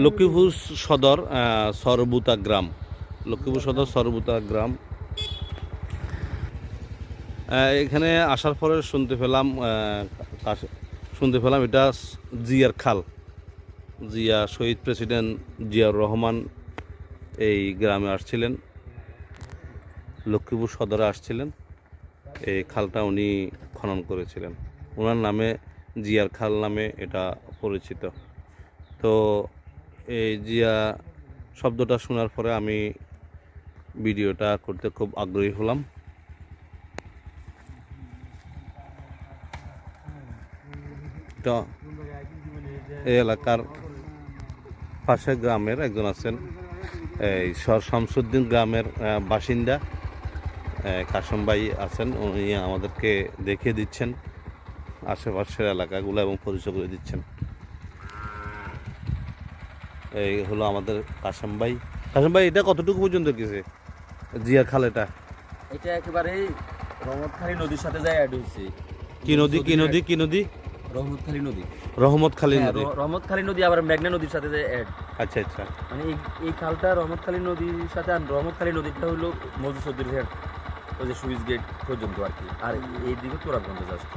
লক্ষ্মীপুর সদর সরবুতা গ্রাম, লক্ষ্মীপুর সদর সরবুতা গ্রাম। এখানে আসার পরে শুনতে পেলাম এটা জিয়ার খাল, জিয়া শহীদ প্রেসিডেন্ট জিয়াউর রহমান এই গ্রামে আসছিলেন, লক্ষ্মীপুর সদরে আসছিলেন। এই খালটা উনি খনন করেছিলেন, ওনার নামে জিয়ার খাল নামে এটা পরিচিত। তো এই জিয়া শব্দটা শোনার পরে আমি ভিডিওটা করতে খুব আগ্রহী হলাম। তো এই এলাকার পাশের গ্রামের একজন আছেন, এই শামসুদ্দিন গ্রামের বাসিন্দা কাসম ভাই আছেন, উনি আমাদেরকে দেখিয়ে দিচ্ছেন আশেপাশের এলাকাগুলো এবং পরিচয় করে দিচ্ছেন। এই হলো আমাদের কাসম ভাই। কাসম ভাই, এটা কতটুকু পর্যন্ত গেছে জিয়ার খাল? এটা একেবারে রহমতখালী নদীর সাথে যায় অ্যাড হয়েছে। কি নদী কি নদী কি নদী? রহমতখালী নদী। রহমতখালী নদী। রহমতখালী নদী আবার মেঘনা নদীর সাথে যায় অ্যাড। আচ্ছা আচ্ছা। মানে এই খালটা রহমতখালী নদীর সাথে, আর রহমতখালী নদীটা হলো মধু চৌধুরীর ওই যে সুইচ গেট পর্যন্ত আর কি, আর এই দিকে তোরাগঞ্জ জাস্ট।